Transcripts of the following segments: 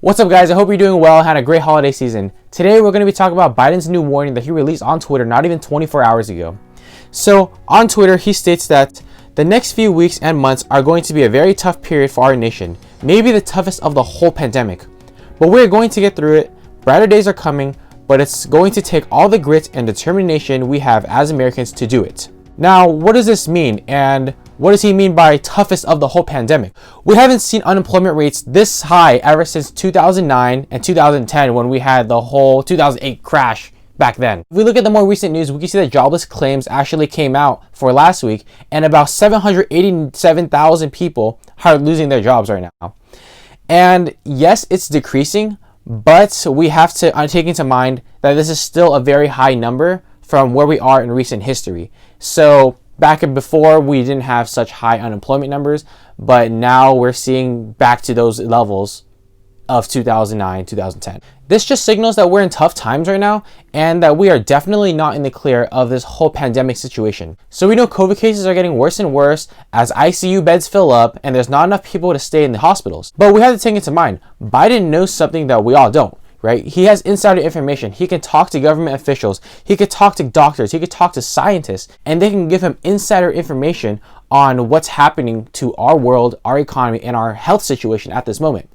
What's up, guys? I hope you're doing well and had a great holiday season. Today we're going to be talking about Biden's new warning that he released on Twitter not even 24 hours ago. So on Twitter, he states that the next few weeks and months are going to be a very tough period for our nation, maybe the toughest of the whole pandemic. But we're going to get through it. Brighter days are coming, but it's going to take all the grit and determination we have as Americans to do it. Now, what does this mean, and what does he mean by toughest of the whole pandemic? We haven't seen unemployment rates this high ever since 2009 and 2010 when we had the whole 2008 crash back then. If we look at the more recent news, we can see that jobless claims actually came out for last week, and about 787,000 people are losing their jobs right now. And yes, it's decreasing, but we have to take into mind that this is still a very high number from where we are in recent history. So back before, we didn't have such high unemployment numbers, but now we're seeing back to those levels of 2009, 2010. This just signals that we're in tough times right now and that we are definitely not in the clear of this whole pandemic situation. So we know COVID cases are getting worse and worse as ICU beds fill up and there's not enough people to stay in the hospitals. But we have to take into mind, Biden knows something that we all don't. Right? He has insider information. He can talk to government officials. He could talk to doctors. He could talk to scientists, and they can give him insider information on what's happening to our world, our economy, and our health situation at this moment.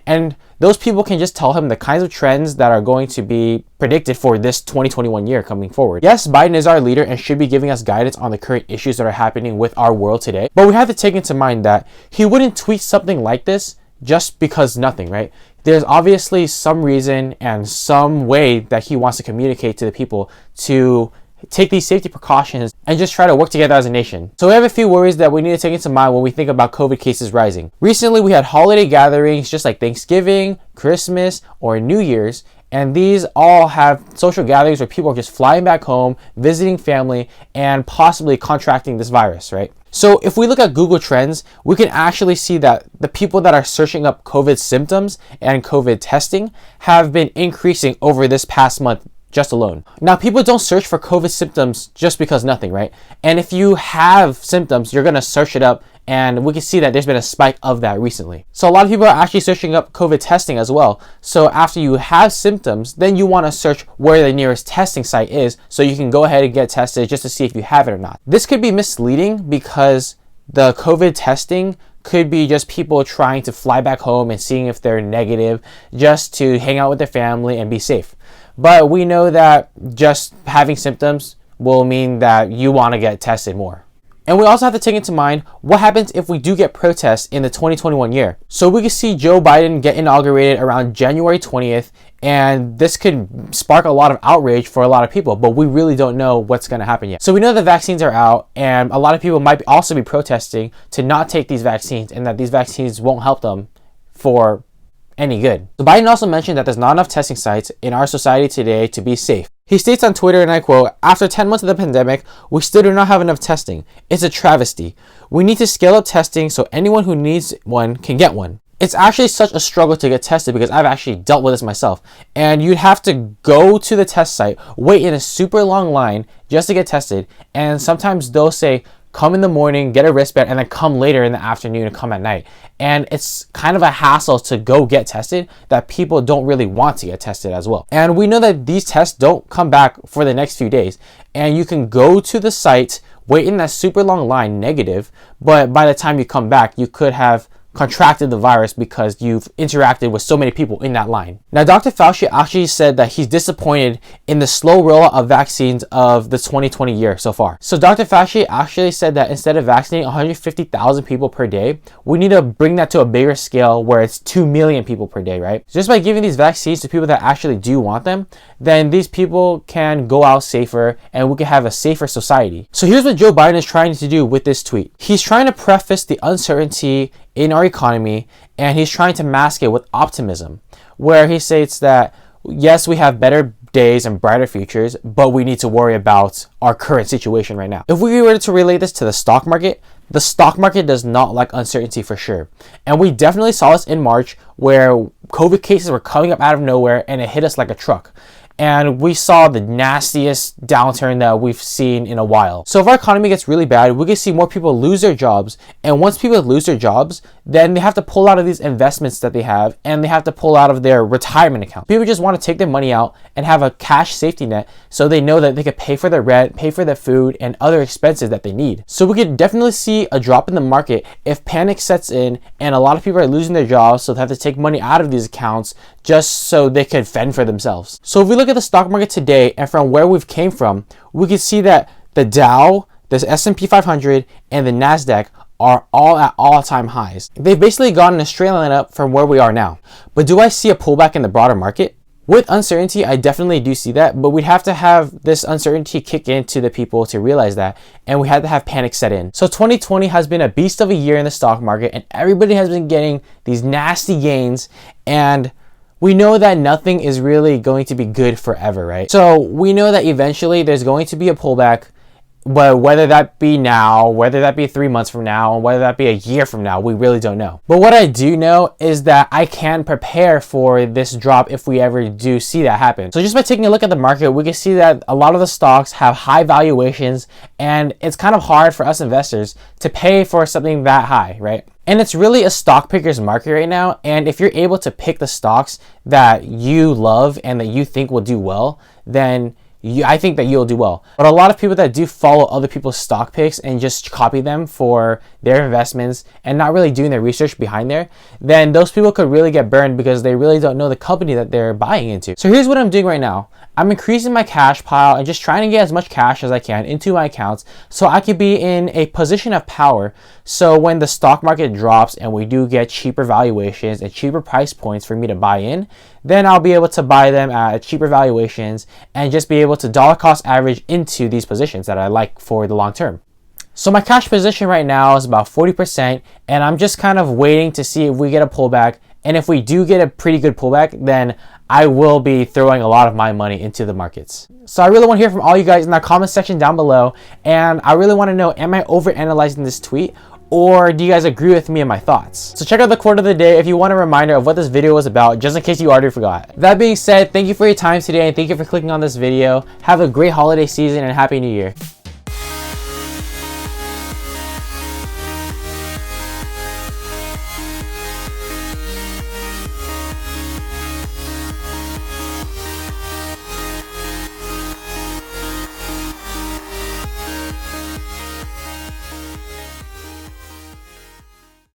And those people can just tell him the kinds of trends that are going to be predicted for this 2021 year coming forward. Yes, Biden is our leader and should be giving us guidance on the current issues that are happening with our world today. But we have to take into mind that he wouldn't tweet something like this just because nothing, right? There's obviously some reason and some way that he wants to communicate to the people to take these safety precautions and just try to work together as a nation. So we have a few worries that we need to take into mind when we think about COVID cases rising. Recently, we had holiday gatherings just like Thanksgiving, Christmas, or New Year's, and these all have social gatherings where people are just flying back home, visiting family, and possibly contracting this virus, right? So if we look at Google Trends, we can actually see that the people that are searching up COVID symptoms and COVID testing have been increasing over this past month just alone. Now, people don't search for COVID symptoms just because nothing, right? And if you have symptoms, you're going to search it up, and we can see that there's been a spike of that recently. So a lot of people are actually searching up COVID testing as well. So after you have symptoms, then you want to search where the nearest testing site is so you can go ahead and get tested just to see if you have it or not. This could be misleading because the COVID testing could be just people trying to fly back home and seeing if they're negative just to hang out with their family and be safe. But we know that just having symptoms will mean that you want to get tested more. And we also have to take into mind what happens if we do get protests in the 2021 year. So we can see Joe Biden get inaugurated around January 20th, and this could spark a lot of outrage for a lot of people, but we really don't know what's going to happen yet. So we know the vaccines are out, and a lot of people might also be protesting to not take these vaccines and that these vaccines won't help them for any good. So Biden also mentioned that there's not enough testing sites in our society today to be safe. He states on Twitter, and I quote, "After 10 months of the pandemic, we still do not have enough testing. It's a travesty. We need to scale up testing so anyone who needs one can get one." It's actually such a struggle to get tested because I've actually dealt with this myself. And you'd have to go to the test site, wait in a super long line just to get tested. And sometimes they'll say, come in the morning, get a wristband, and then come later in the afternoon and come at night. And it's kind of a hassle to go get tested that people don't really want to get tested as well. And we know that these tests don't come back for the next few days. And you can go to the site, wait in that super long line negative, but by the time you come back, you could have contracted the virus because you've interacted with so many people in that line. Now, Dr. Fauci actually said that he's disappointed in the slow rollout of vaccines of the 2020 year so far. So Dr. Fauci actually said that instead of vaccinating 150,000 people per day, we need to bring that to a bigger scale where it's 2 million people per day, right? Just by giving these vaccines to people that actually do want them, then these people can go out safer and we can have a safer society. So here's what Joe Biden is trying to do with this tweet. He's trying to preface the uncertainty in our economy, and he's trying to mask it with optimism, where he states that yes, we have better days and brighter futures, but we need to worry about our current situation right now. If we were to relate this to the stock market does not like uncertainty for sure. And we definitely saw this in March where COVID cases were coming up out of nowhere and it hit us like a truck. and we saw the nastiest downturn that we've seen in a while. So if our economy gets really bad, we can see more people lose their jobs, and once people lose their jobs, then they have to pull out of these investments that they have, and they have to pull out of their retirement account. People just want to take their money out and have a cash safety net so they know that they could pay for their rent, pay for their food, and other expenses that they need. So we could definitely see a drop in the market if panic sets in and a lot of people are losing their jobs, so they have to take money out of these accounts just so they can fend for themselves. So if we look at the stock market today and from where we've came from, we can see that the Dow, the S&P 500, and the NASDAQ are all at all-time highs. They've basically gone in a straight line up from where we are now. But do I see a pullback in the broader market? With uncertainty, I definitely do see that, but we'd have to have this uncertainty kick into the people to realize that, and we had to have panic set in. So 2020 has been a beast of a year in the stock market, and everybody has been getting these nasty gains, and we know that nothing is really going to be good forever, right? So we know that eventually there's going to be a pullback, but whether that be now, whether that be 3 months from now, whether that be a year from now, we really don't know. But what I do know is that I can prepare for this drop if we ever do see that happen. So just by taking a look at the market, we can see that a lot of the stocks have high valuations, and it's kind of hard for us investors to pay for something that high, right? And it's really a stock picker's market right now. And if you're able to pick the stocks that you love and that you think will do well, then I think that you'll do well. But a lot of people that do follow other people's stock picks and just copy them for their investments and not really doing their research behind there, then those people could really get burned because they really don't know the company that they're buying into. So here's what I'm doing right now. I'm increasing my cash pile and just trying to get as much cash as I can into my accounts so I could be in a position of power. So when the stock market drops and we do get cheaper valuations and cheaper price points for me to buy in, then I'll be able to buy them at cheaper valuations and just be able to dollar cost average into these positions that I like for the long term. So my cash position right now is about 40%, and I'm just kind of waiting to see if we get a pullback. And if we do get a pretty good pullback, then I will be throwing a lot of my money into the markets. So I really want to hear from all you guys in the comment section down below. And I really want to know, am I overanalyzing this tweet? Or do you guys agree with me and my thoughts? So check out the quote of the day if you want a reminder of what this video was about, just in case you already forgot. That being said, thank you for your time today and thank you for clicking on this video. Have a great holiday season and Happy New Year.